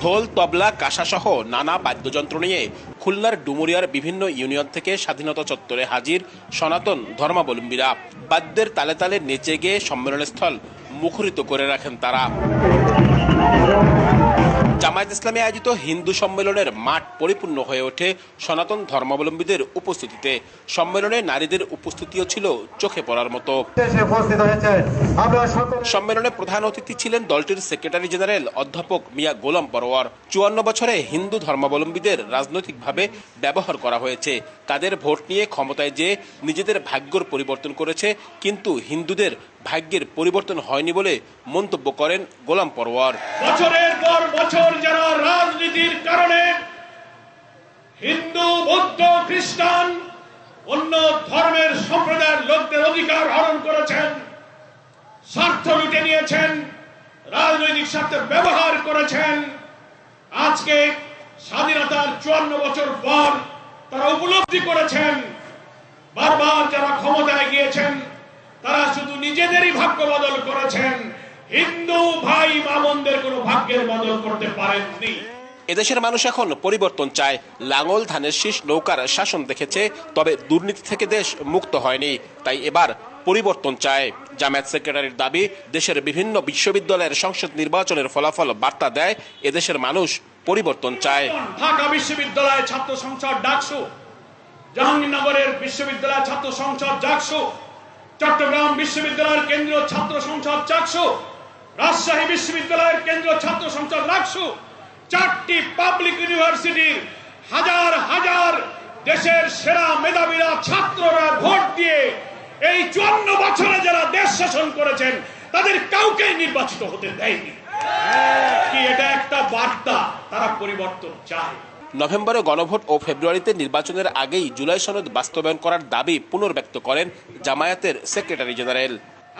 ঢোল, তবলা, কাঁসাসহ নানা বাদ্যযন্ত্র নিয়ে খুলনার ডুমুরিয়ার বিভিন্ন ইউনিয়ন থেকে স্বাধীনতা চত্বরে হাজির সনাতন ধর্মাবলম্বীরা। বাদ্যের তালে তালে নেচে গিয়ে সম্মেলনস্থল মুখরিত করে রাখেন তারা। জামায়াত ইসলামী আয়োজিত হিন্দু সম্মেলনের মাঠ পরিপূর্ণ হয়ে ওঠে সনাতন ধর্মাবলম্বীদের উপস্থিতিতে। সম্মেলনে নারীদের উপস্থিতিও ছিল চোখে পড়ার মতো। সম্মেলনে প্রধান অতিথি ছিলেন দলটির সেক্রেটারি জেনারেল অধ্যাপক মিয়া গোলাম পরোয়ার। ৫৪ বছরে হিন্দু ধর্মাবলম্বীদের রাজনৈতিকভাবে ব্যবহার করা হয়েছে। তাদের ভোট নিয়ে ক্ষমতায় যে নিজেদের ভাগ্যর পরিবর্তন করেছে, কিন্তু হিন্দুদের ভাগ্যের পরিবর্তন হয়নি বলে মন্তব্য করেন গোলাম পরোয়ার। বছরের পর বছর যারা রাজনীতির কারণে হিন্দু, বৌদ্ধ, খ্রিস্টান, অন্য ধর্মের সম্প্রদায়ের লোকদের অধিকার হরণ করেছেন, স্বার্থ লুটে নিয়েছেন, রাজনৈতিক স্বার্থে ব্যবহার করেছেন, আজকে স্বাধীনতার ৫৪ বছর পর তারা উপলব্ধি করেছেন বারবার যারা ক্ষমতায় গিয়েছেন তারা শুধু নিজেদেরই ভাগ্য বদল করেছেন, হিন্দু ভাই মামনদের কোনো ভাগ্যের বদল করতে পারেননি। এদেশের মানুষ এখন পরিবর্তন চায়। লাঙল ধানের শীষ নৌকার শাসন দেখেছে, তবে দুর্নীতি থেকে দেশ মুক্ত হয়নি। তাই এবার পরিবর্তন চায়। জামায়াত সেক্রেটারির দাবি, দেশের বিভিন্ন বিশ্ববিদ্যালয়ের সংসদ নির্বাচনের ফলাফল বার্তা দেয় এদেশের মানুষ পরিবর্তন চায়। ঢাকা বিশ্ববিদ্যালয়ের ছাত্র সংসদ ডাকসু, জাহাঙ্গীরনগরের বিশ্ববিদ্যালয়ের ছাত্র সংসদ ডাকসু, চট্টগ্রাম বিশ্ববিদ্যালয়ের কেন্দ্রীয় ছাত্র সংসদ ডাকসু, রাজশাহী বিশ্ববিদ্যালয়ের কেন্দ্রীয় ছাত্র সংসদ ডাকসু, ৪টি পাবলিক ইউনিভার্সিটির হাজার হাজার দেশের সেরা মেধাবীরা ছাত্ররা ভোট দিয়ে এই ৫৪ বছরে যারা দেশ শাসন করেছেন তাদের কাউকে নির্বাচিত হতে দেয়নি। কি এটা একটা বার্তা? তারা পরিবর্তন চায়। নভেম্বরে গণভোট ও ফেব্রুয়ারিতে নির্বাচনের আগেই জুলাই সনদ বাস্তবায়ন করার দাবি পুনর্ব্যক্ত করেন জামায়াতের সেক্রেটারি জেনারেল।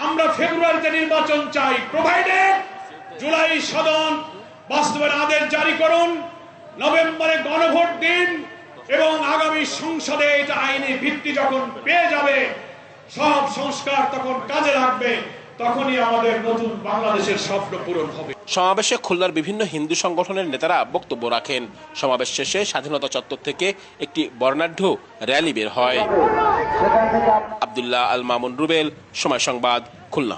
আমরা ফেব্রুয়ারিতে নির্বাচন চাই, প্রোভাইডেড জুলাই সনদ বাস্তবায়ন আদেশ জারি করুন, নভেম্বরে গণভোট দিন এবং আগামী সংসদে এটা আইনি ভিত্তি যখন পেয়ে যাবে, সব সংস্কার তখন কাজে লাগবে, তখনই আমাদের নতুন বাংলাদেশের স্বপ্ন পূরণ হবে। সমাবেশে খুলনার বিভিন্ন হিন্দু সংগঠনের নেতারা বক্তব্য রাখেন। সমাবেশ শেষে স্বাধীনতা চত্বর থেকে একটি বর্ণাঢ্য র্যালি বের হয়। আব্দুল্লাহ আল মামুন রুবেল, সময় সংবাদ, খুলনা।